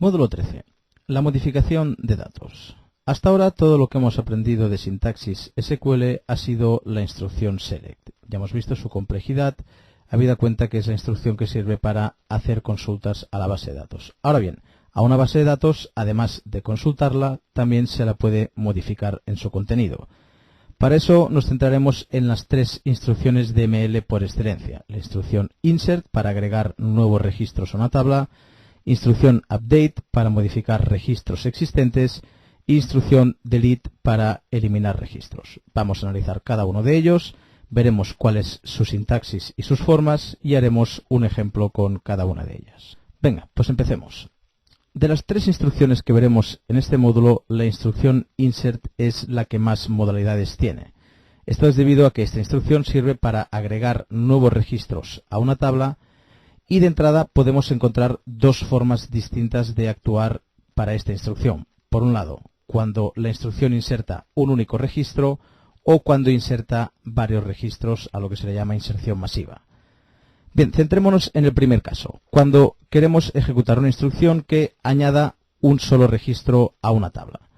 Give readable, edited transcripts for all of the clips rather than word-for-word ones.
Módulo 13. La modificación de datos. Hasta ahora todo lo que hemos aprendido de sintaxis SQL ha sido la instrucción select. Ya hemos visto su complejidad, habida cuenta que es la instrucción que sirve para hacer consultas a la base de datos. Ahora bien, a una base de datos, además de consultarla, también se la puede modificar en su contenido. Para eso nos centraremos en las tres instrucciones de ML por excelencia. La instrucción insert para agregar nuevos registros a una tabla, instrucción update para modificar registros existentes e instrucción delete para eliminar registros. Vamos a analizar cada uno de ellos, veremos cuál es su sintaxis y sus formas y haremos un ejemplo con cada una de ellas. Venga, pues empecemos. De las tres instrucciones que veremos en este módulo, la instrucción insert es la que más modalidades tiene. Esto es debido a que esta instrucción sirve para agregar nuevos registros a una tabla y de entrada podemos encontrar dos formas distintas de actuar para esta instrucción. Por un lado, cuando la instrucción inserta un único registro o cuando inserta varios registros, a lo que se le llama inserción masiva. Bien, centrémonos en el primer caso, cuando queremos ejecutar una instrucción que añada un solo registro a una tabla.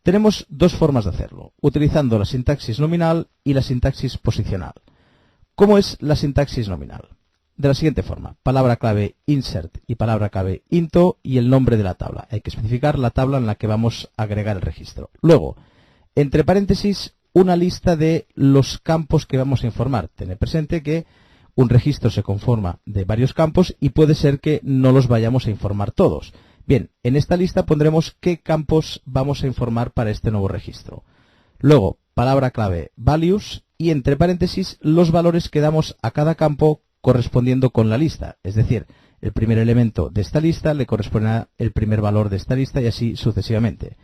Tenemos dos formas de hacerlo, utilizando la sintaxis nominal y la sintaxis posicional. ¿Cómo es la sintaxis nominal? De la siguiente forma, palabra clave insert y palabra clave into y el nombre de la tabla. Hay que especificar la tabla en la que vamos a agregar el registro. Luego, entre paréntesis, una lista de los campos que vamos a informar. Tened presente que un registro se conforma de varios campos y puede ser que no los vayamos a informar todos. Bien, en esta lista pondremos qué campos vamos a informar para este nuevo registro. Luego, palabra clave values y entre paréntesis los valores que damos a cada campo correspondiendo con la lista. Es decir, el primer elemento de esta lista le corresponderá el primer valor de esta lista y así sucesivamente.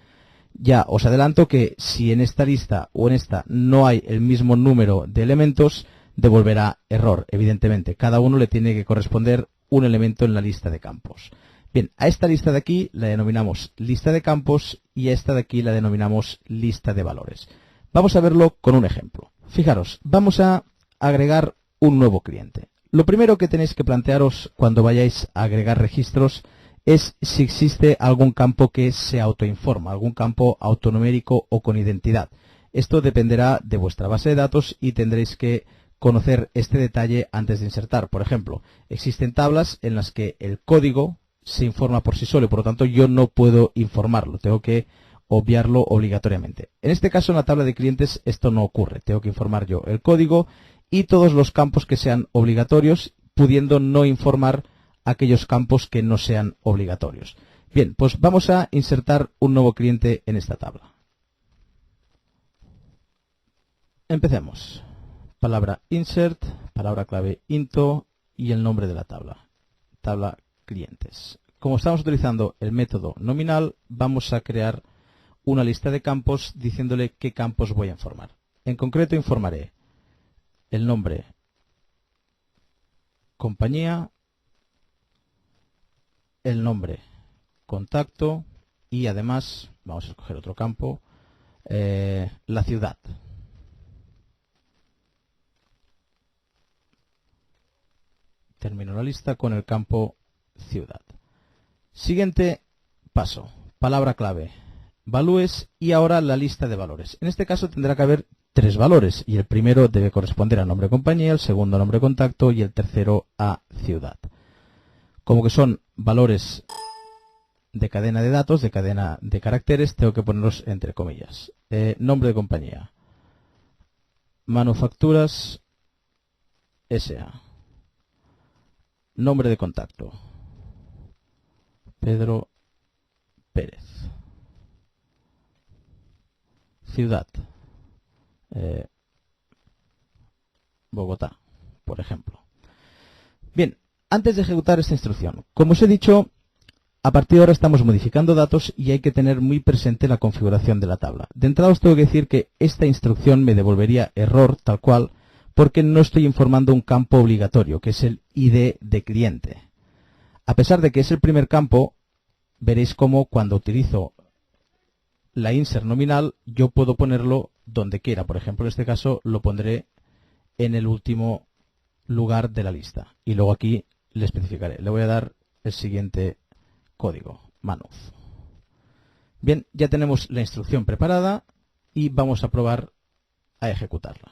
Ya os adelanto que si en esta lista o en esta no hay el mismo número de elementos, devolverá error, evidentemente. Cada uno le tiene que corresponder un elemento en la lista de campos. Bien, a esta lista de aquí la denominamos lista de campos y a esta de aquí la denominamos lista de valores. Vamos a verlo con un ejemplo. Fijaros, vamos a agregar un nuevo cliente. Lo primero que tenéis que plantearos cuando vayáis a agregar registros es si existe algún campo que se autoinforma, algún campo autonumérico o con identidad. Esto dependerá de vuestra base de datos y tendréis que conocer este detalle antes de insertar. Por ejemplo, existen tablas en las que el código se informa por sí solo y por lo tanto yo no puedo informarlo, tengo que obviarlo obligatoriamente. En este caso, en la tabla de clientes esto no ocurre, tengo que informar yo el código y todos los campos que sean obligatorios, pudiendo no informar aquellos campos que no sean obligatorios. Bien, pues vamos a insertar un nuevo cliente en esta tabla. Empecemos. Palabra insert, palabra clave into y el nombre de la tabla. Tabla clientes. Como estamos utilizando el método nominal, vamos a crear una lista de campos diciéndole qué campos voy a informar. En concreto informaré el nombre, compañía, el nombre, contacto y además, vamos a escoger otro campo, la ciudad. Termino la lista con el campo ciudad. Siguiente paso, palabra clave, values y ahora la lista de valores. En este caso tendrá que haber tres valores y el primero debe corresponder a nombre compañía, el segundo a nombre contacto y el tercero a ciudad. Como que son valores de cadena de datos, de cadena de caracteres, tengo que ponerlos entre comillas. Nombre de compañía, Manufacturas S.A. Nombre de contacto, Pedro Pérez. Ciudad, Bogotá, por ejemplo. Bien, antes de ejecutar esta instrucción, como os he dicho, a partir de ahora estamos modificando datos y hay que tener muy presente la configuración de la tabla. De entrada os tengo que decir que esta instrucción me devolvería error tal cual porque no estoy informando un campo obligatorio, que es el ID de cliente. A pesar de que es el primer campo, veréis cómo cuando utilizo la insert nominal, yo puedo ponerlo donde quiera. Por ejemplo, en este caso lo pondré en el último lugar de la lista. Y luego aquí le especificaré. Le voy a dar el siguiente código. Manuf. Bien, ya tenemos la instrucción preparada y vamos a probar a ejecutarla.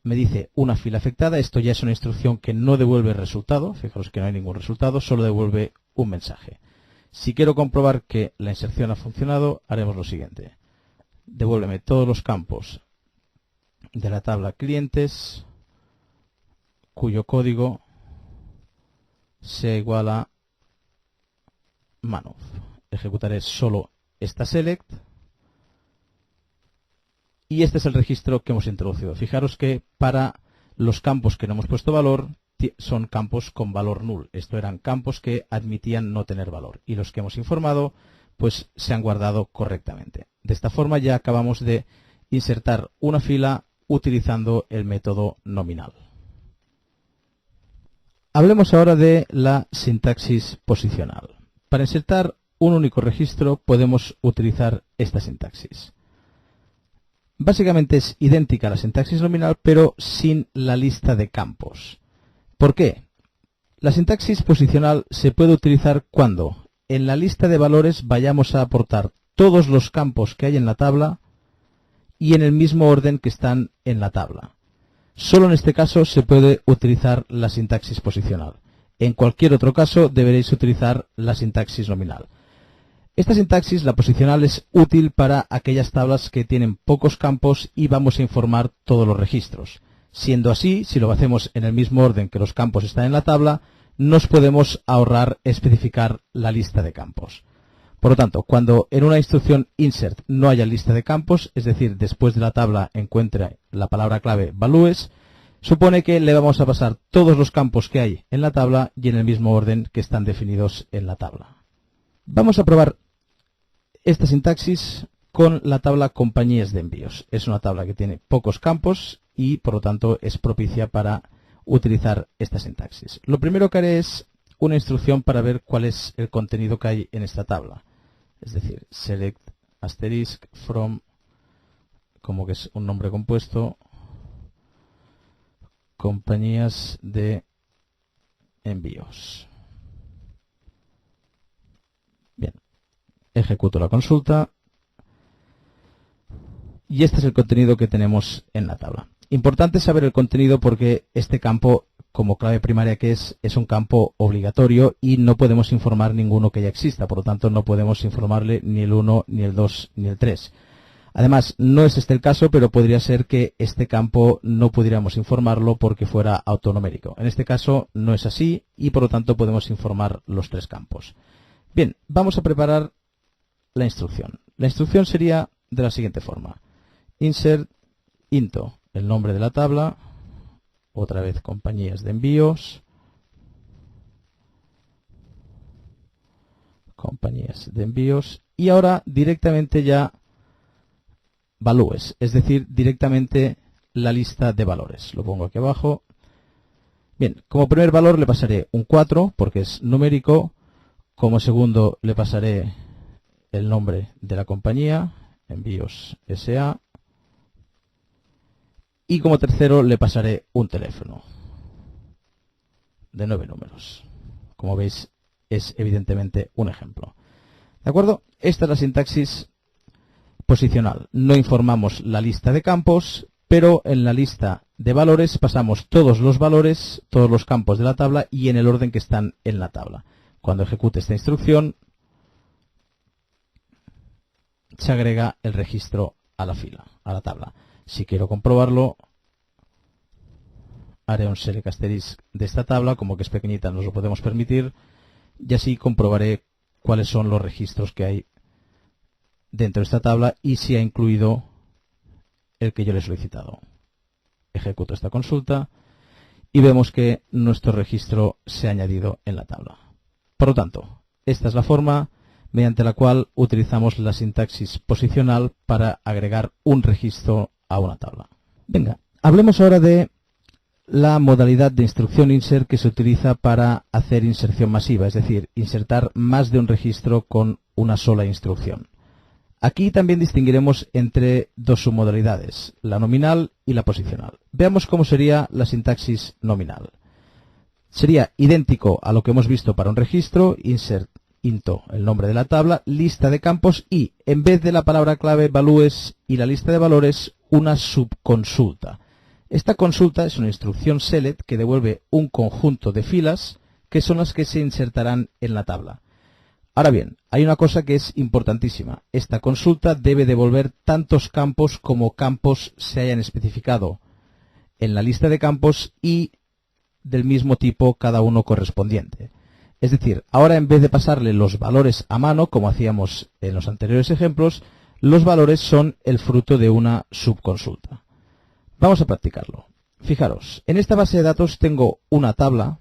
Me dice una fila afectada. Esto ya es una instrucción que no devuelve resultado. Fijaros que no hay ningún resultado, solo devuelve un mensaje. Si quiero comprobar que la inserción ha funcionado, haremos lo siguiente. Devuélveme todos los campos de la tabla clientes cuyo código sea igual a Manuf. Ejecutaré solo esta select. Y este es el registro que hemos introducido. Fijaros que para los campos que no hemos puesto valor, son campos con valor null. Esto eran campos que admitían no tener valor. Y los que hemos informado, pues se han guardado correctamente. De esta forma ya acabamos de insertar una fila utilizando el método nominal. Hablemos ahora de la sintaxis posicional. Para insertar un único registro podemos utilizar esta sintaxis. Básicamente es idéntica a la sintaxis nominal, pero sin la lista de campos. ¿Por qué? La sintaxis posicional se puede utilizar cuando en la lista de valores vayamos a aportar todos los campos que hay en la tabla y en el mismo orden que están en la tabla. Solo en este caso se puede utilizar la sintaxis posicional. En cualquier otro caso deberéis utilizar la sintaxis nominal. Esta sintaxis, la posicional, es útil para aquellas tablas que tienen pocos campos y vamos a informar todos los registros. Siendo así, si lo hacemos en el mismo orden que los campos están en la tabla, nos podemos ahorrar especificar la lista de campos. Por lo tanto, cuando en una instrucción insert no haya lista de campos, es decir, después de la tabla encuentre la palabra clave values, supone que le vamos a pasar todos los campos que hay en la tabla y en el mismo orden que están definidos en la tabla. Vamos a probar esta sintaxis con la tabla compañías de envíos. Es una tabla que tiene pocos campos y por lo tanto es propicia para utilizar esta sintaxis. Lo primero que haré es una instrucción para ver cuál es el contenido que hay en esta tabla. Es decir, select asterisk from, como que es un nombre compuesto, compañías de envíos. Bien, ejecuto la consulta y este es el contenido que tenemos en la tabla. Importante saber el contenido porque este campo, como clave primaria que es un campo obligatorio y no podemos informar ninguno que ya exista. Por lo tanto, no podemos informarle ni el 1, ni el 2, ni el 3. Además, no es este el caso, pero podría ser que este campo no pudiéramos informarlo porque fuera autonumérico. En este caso no es así y por lo tanto podemos informar los tres campos. Bien, vamos a preparar la instrucción. La instrucción sería de la siguiente forma. Insert into, el nombre de la tabla, otra vez compañías de envíos, y ahora directamente ya values, es decir, directamente la lista de valores. Lo pongo aquí abajo. Bien, como primer valor le pasaré un 4 porque es numérico, como segundo le pasaré el nombre de la compañía, envíos SA, y como tercero le pasaré un teléfono de 9 números. Como veis, es evidentemente un ejemplo. ¿De acuerdo? Esta es la sintaxis posicional. No informamos la lista de campos, pero en la lista de valores pasamos todos los valores, todos los campos de la tabla y en el orden que están en la tabla. Cuando ejecute esta instrucción, se agrega el registro a la fila, a la tabla. Si quiero comprobarlo, haré un select asterisk de esta tabla, como que es pequeñita nos lo podemos permitir, y así comprobaré cuáles son los registros que hay dentro de esta tabla y si ha incluido el que yo le he solicitado. Ejecuto esta consulta y vemos que nuestro registro se ha añadido en la tabla. Por lo tanto, esta es la forma mediante la cual utilizamos la sintaxis posicional para agregar un registro a una tabla. Venga, hablemos ahora de la modalidad de instrucción insert que se utiliza para hacer inserción masiva, es decir, insertar más de un registro con una sola instrucción. Aquí también distinguiremos entre dos submodalidades, la nominal y la posicional. Veamos cómo sería la sintaxis nominal. Sería idéntico a lo que hemos visto para un registro, insert into, el nombre de la tabla, lista de campos y, en vez de la palabra clave values y la lista de valores, una subconsulta. Esta consulta es una instrucción select que devuelve un conjunto de filas que son las que se insertarán en la tabla. Ahora bien, hay una cosa que es importantísima. Esta consulta debe devolver tantos campos como campos se hayan especificado en la lista de campos y del mismo tipo cada uno correspondiente. Es decir, ahora en vez de pasarle los valores a mano, como hacíamos en los anteriores ejemplos, los valores son el fruto de una subconsulta. Vamos a practicarlo. Fijaros, en esta base de datos tengo una tabla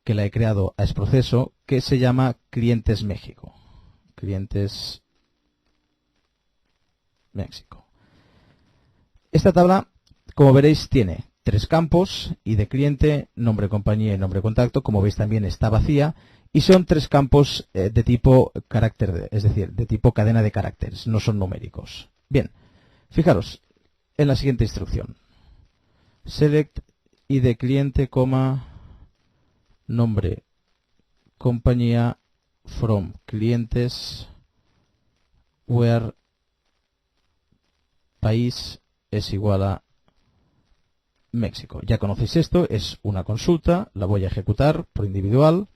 que la he creado a exproceso que se llama Clientes México. Clientes México. Esta tabla, como veréis, tiene 3 campos, ID cliente, nombre compañía y nombre contacto. Como veis también está vacía y son 3 campos de tipo carácter, es decir, de tipo cadena de caracteres, no son numéricos. Bien, fijaros en la siguiente instrucción. Select ID cliente, nombre compañía from clientes where país es igual a México. Ya conocéis esto, es una consulta, la voy a ejecutar por individual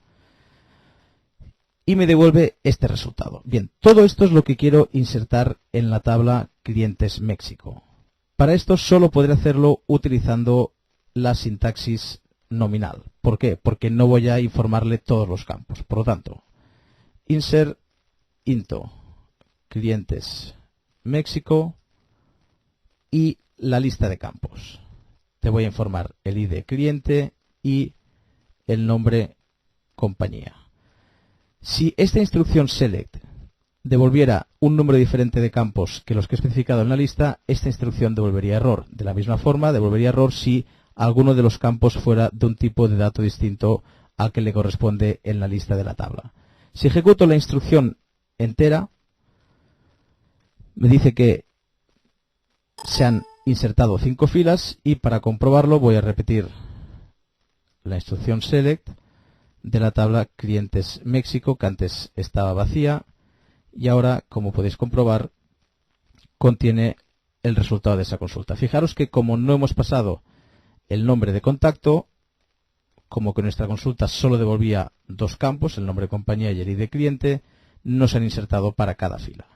y me devuelve este resultado. Bien, todo esto es lo que quiero insertar en la tabla Clientes México. Para esto solo podré hacerlo utilizando la sintaxis nominal. ¿Por qué? Porque no voy a informarle todos los campos. Por lo tanto, insert into Clientes México y la lista de campos. Te voy a informar el ID cliente y el nombre compañía. Si esta instrucción select devolviera un número diferente de campos que los que he especificado en la lista, esta instrucción devolvería error. De la misma forma, devolvería error si alguno de los campos fuera de un tipo de dato distinto al que le corresponde en la lista de la tabla. Si ejecuto la instrucción entera, me dice que se han insertado 5 filas y para comprobarlo voy a repetir la instrucción select de la tabla Clientes México, que antes estaba vacía y ahora, como podéis comprobar, contiene el resultado de esa consulta. Fijaros que como no hemos pasado el nombre de contacto, como que nuestra consulta solo devolvía 2 campos, el nombre de compañía y el ID cliente, no se han insertado para cada fila.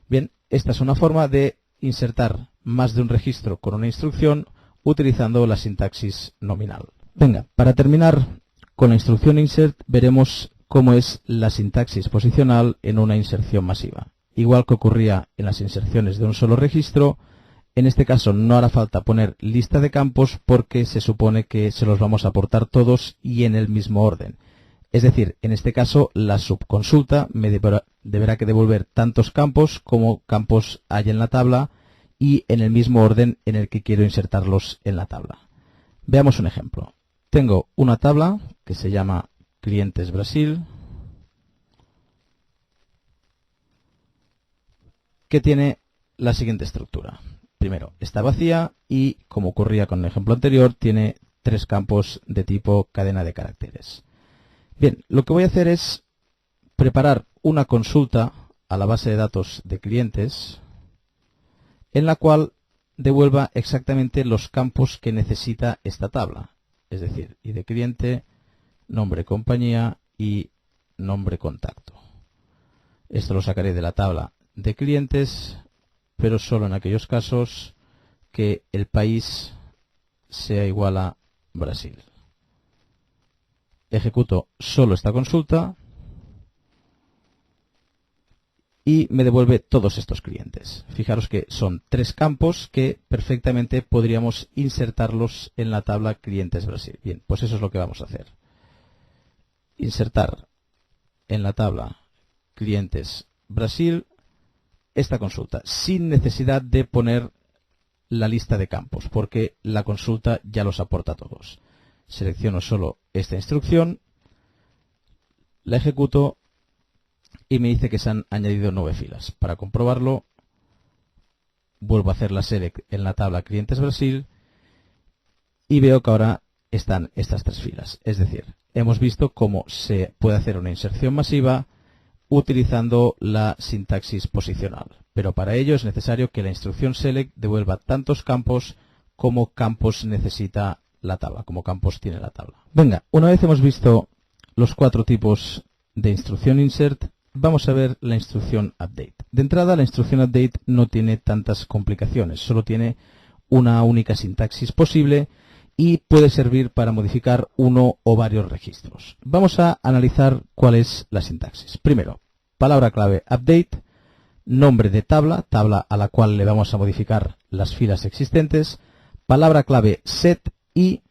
Bien, esta es una forma de insertar más de un registro con una instrucción utilizando la sintaxis nominal. Venga, para terminar con la instrucción insert veremos cómo es la sintaxis posicional en una inserción masiva. Igual que ocurría en las inserciones de un solo registro, en este caso no hará falta poner lista de campos porque se supone que se los vamos a aportar todos y en el mismo orden. Es decir, en este caso la subconsulta me deberá que devolver tantos campos como campos hay en la tabla y en el mismo orden en el que quiero insertarlos en la tabla. Veamos un ejemplo. Tengo una tabla que se llama Clientes Brasil, que tiene la siguiente estructura. Primero, está vacía y, como ocurría con el ejemplo anterior, tiene 3 campos de tipo cadena de caracteres. Bien, lo que voy a hacer es preparar una consulta a la base de datos de clientes en la cual devuelva exactamente los campos que necesita esta tabla. Es decir, ID cliente, nombre compañía y nombre contacto. Esto lo sacaré de la tabla de clientes, pero solo en aquellos casos que el país sea igual a Brasil. Ejecuto solo esta consulta y me devuelve todos estos clientes. Fijaros que son 3 campos que perfectamente podríamos insertarlos en la tabla Clientes Brasil. Bien, pues eso es lo que vamos a hacer. Insertar en la tabla Clientes Brasil esta consulta, sin necesidad de poner la lista de campos, porque la consulta ya los aporta todos. Selecciono solo esta instrucción, la ejecuto y me dice que se han añadido 9 filas. Para comprobarlo, vuelvo a hacer la select en la tabla Clientes Brasil y veo que ahora están estas tres filas. Es decir, hemos visto cómo se puede hacer una inserción masiva utilizando la sintaxis posicional. Pero para ello es necesario que la instrucción select devuelva tantos campos como campos necesita la tabla, como campos tiene la tabla. Venga, una vez hemos visto los cuatro tipos de instrucción insert, vamos a ver la instrucción update. De entrada, la instrucción update no tiene tantas complicaciones, solo tiene una única sintaxis posible y puede servir para modificar uno o varios registros. Vamos a analizar cuál es la sintaxis. Primero, palabra clave update, nombre de tabla, tabla a la cual le vamos a modificar las filas existentes, palabra clave set y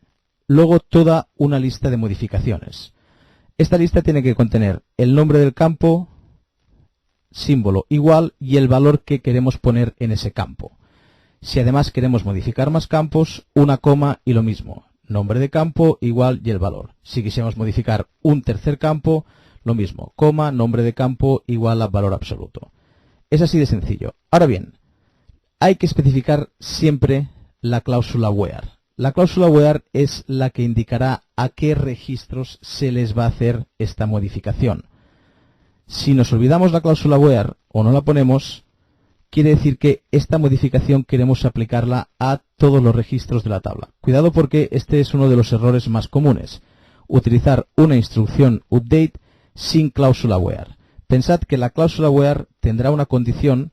luego toda una lista de modificaciones. Esta lista tiene que contener el nombre del campo, símbolo igual y el valor que queremos poner en ese campo. Si además queremos modificar más campos, una coma y lo mismo. Nombre de campo igual y el valor. Si quisiéramos modificar un tercer campo, lo mismo. Coma, nombre de campo igual a valor absoluto. Es así de sencillo. Ahora bien, hay que especificar siempre la cláusula where. La cláusula where es la que indicará a qué registros se les va a hacer esta modificación. Si nos olvidamos la cláusula where o no la ponemos, quiere decir que esta modificación queremos aplicarla a todos los registros de la tabla. Cuidado porque este es uno de los errores más comunes. Utilizar una instrucción update sin cláusula where. Pensad que la cláusula where tendrá una condición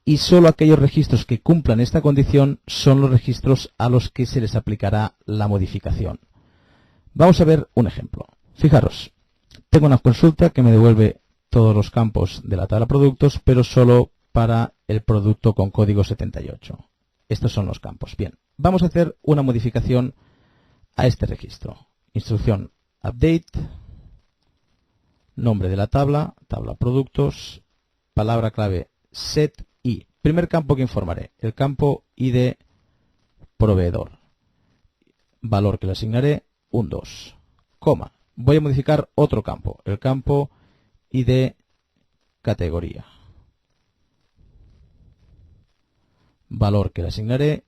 y solo aquellos registros que cumplan esta condición son los registros a los que se les aplicará la modificación. Vamos a ver un ejemplo. Fijaros, tengo una consulta que me devuelve todos los campos de la tabla productos, pero solo para el producto con código 78. Estos son los campos. Bien, vamos a hacer una modificación a este registro. Instrucción update, nombre de la tabla, tabla productos, palabra clave set y primer campo que informaré, el campo ID proveedor. Valor que le asignaré, un 2, coma. Voy a modificar otro campo, el campo ID categoría. Valor que le asignaré,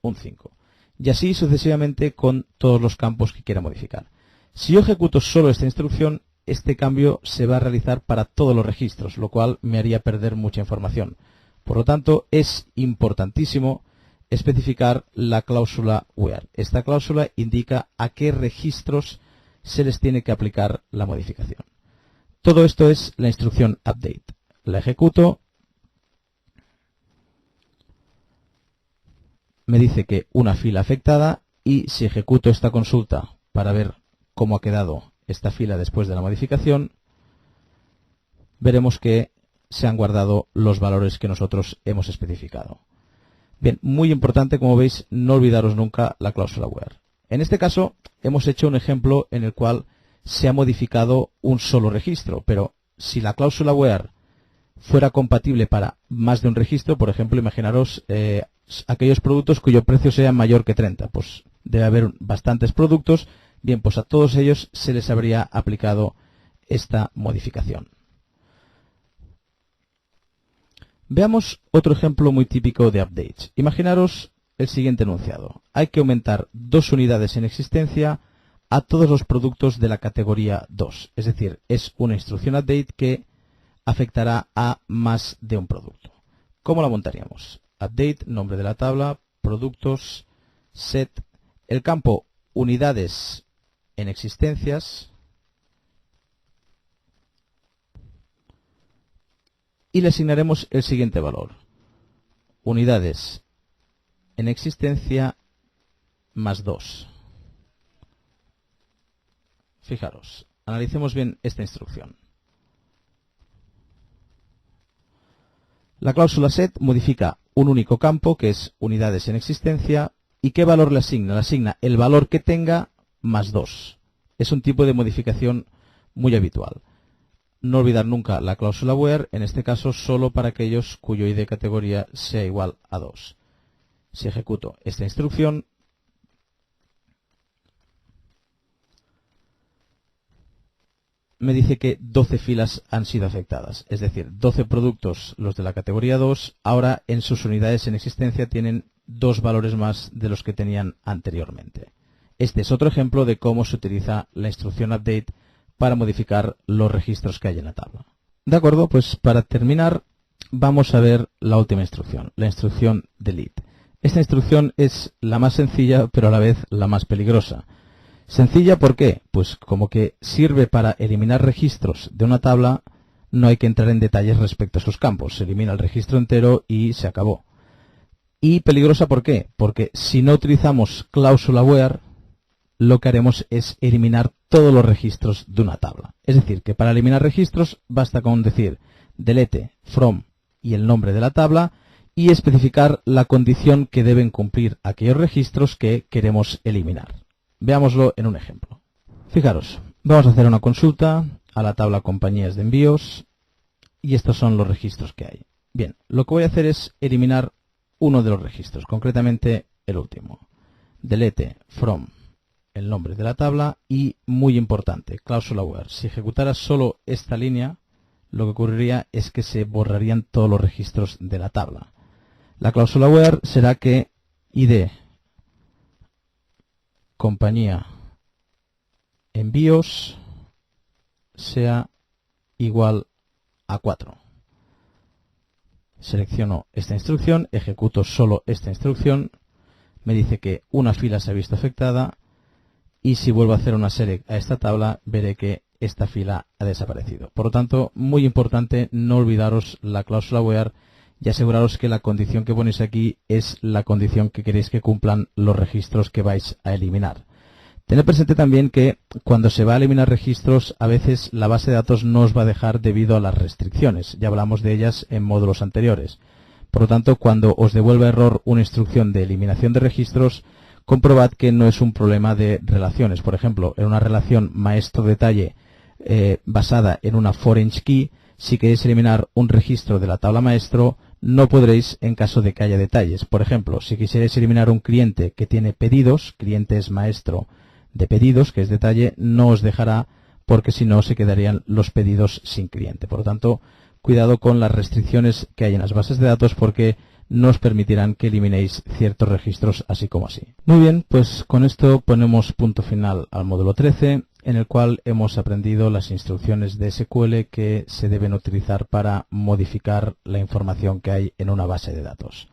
un 5. Y así sucesivamente con todos los campos que quiera modificar. Si yo ejecuto solo esta instrucción, este cambio se va a realizar para todos los registros, lo cual me haría perder mucha información. Por lo tanto, es importantísimo especificar la cláusula where. Esta cláusula indica a qué registros se les tiene que aplicar la modificación. Todo esto es la instrucción update. La ejecuto. Me dice que una fila afectada y si ejecuto esta consulta para ver cómo ha quedado esta fila después de la modificación, veremos que se han guardado los valores que nosotros hemos especificado. Bien, muy importante, como veis, no olvidaros nunca la cláusula where. En este caso, hemos hecho un ejemplo en el cual se ha modificado un solo registro, pero si la cláusula where fuera compatible para más de un registro, por ejemplo, imaginaros aquellos productos cuyo precio sea mayor que 30, pues debe haber bastantes productos. Bien, pues a todos ellos se les habría aplicado esta modificación. Veamos otro ejemplo muy típico de updates. Imaginaros el siguiente enunciado. Hay que aumentar 2 unidades en existencia a todos los productos de la categoría 2. Es decir, es una instrucción update que afectará a más de un producto. ¿Cómo la montaríamos? Update, nombre de la tabla, productos, set, el campo unidades en existencias y le asignaremos el siguiente valor. Unidades en existencia más 2. Fijaros, analicemos bien esta instrucción. La cláusula set modifica un único campo, que es unidades en existencia, ¿y qué valor le asigna? Le asigna el valor que tenga más 2. Es un tipo de modificación muy habitual. No olvidar nunca la cláusula where, en este caso solo para aquellos cuyo ID categoría sea igual a 2. Si ejecuto esta instrucción, me dice que 12 filas han sido afectadas, es decir, 12 productos los de la categoría 2, ahora en sus unidades en existencia tienen 2 valores más de los que tenían anteriormente. Este es otro ejemplo de cómo se utiliza la instrucción update para modificar los registros que hay en la tabla. De acuerdo, pues para terminar vamos a ver la última instrucción, la instrucción delete. Esta instrucción es la más sencilla, pero a la vez la más peligrosa. Sencilla, ¿por qué? Pues como que sirve para eliminar registros de una tabla, no hay que entrar en detalles respecto a sus campos. Se elimina el registro entero y se acabó. Y peligrosa, ¿por qué? Porque si no utilizamos cláusula where, lo que haremos es eliminar todos los registros de una tabla. Es decir, que para eliminar registros basta con decir delete from y el nombre de la tabla y especificar la condición que deben cumplir aquellos registros que queremos eliminar. Veámoslo en un ejemplo. Fijaros, vamos a hacer una consulta a la tabla compañías de envíos y estos son los registros que hay. Bien, lo que voy a hacer es eliminar uno de los registros, concretamente el último. Delete from el nombre de la tabla y, muy importante, cláusula where. Si ejecutara solo esta línea, lo que ocurriría es que se borrarían todos los registros de la tabla. La cláusula where será que id compañía envíos sea igual a 4. Selecciono esta instrucción, ejecuto solo esta instrucción, me dice que una fila se ha visto afectada y si vuelvo a hacer una select a esta tabla veré que esta fila ha desaparecido. Por lo tanto, muy importante no olvidaros la cláusula where y aseguraros que la condición que ponéis aquí es la condición que queréis que cumplan los registros que vais a eliminar. Tened presente también que cuando se va a eliminar registros, a veces la base de datos no os va a dejar debido a las restricciones. Ya hablamos de ellas en módulos anteriores. Por lo tanto, cuando os devuelva error una instrucción de eliminación de registros, comprobad que no es un problema de relaciones. Por ejemplo, en una relación maestro-detalle basada en una foreign key, si queréis eliminar un registro de la tabla maestro, no podréis en caso de que haya detalles. Por ejemplo, si quisierais eliminar un cliente que tiene pedidos, cliente es maestro de pedidos, que es detalle, no os dejará porque si no se quedarían los pedidos sin cliente. Por lo tanto, cuidado con las restricciones que hay en las bases de datos porque no os permitirán que eliminéis ciertos registros así como así. Muy bien, pues con esto ponemos punto final al módulo 13, en el cual hemos aprendido las instrucciones de SQL que se deben utilizar para modificar la información que hay en una base de datos.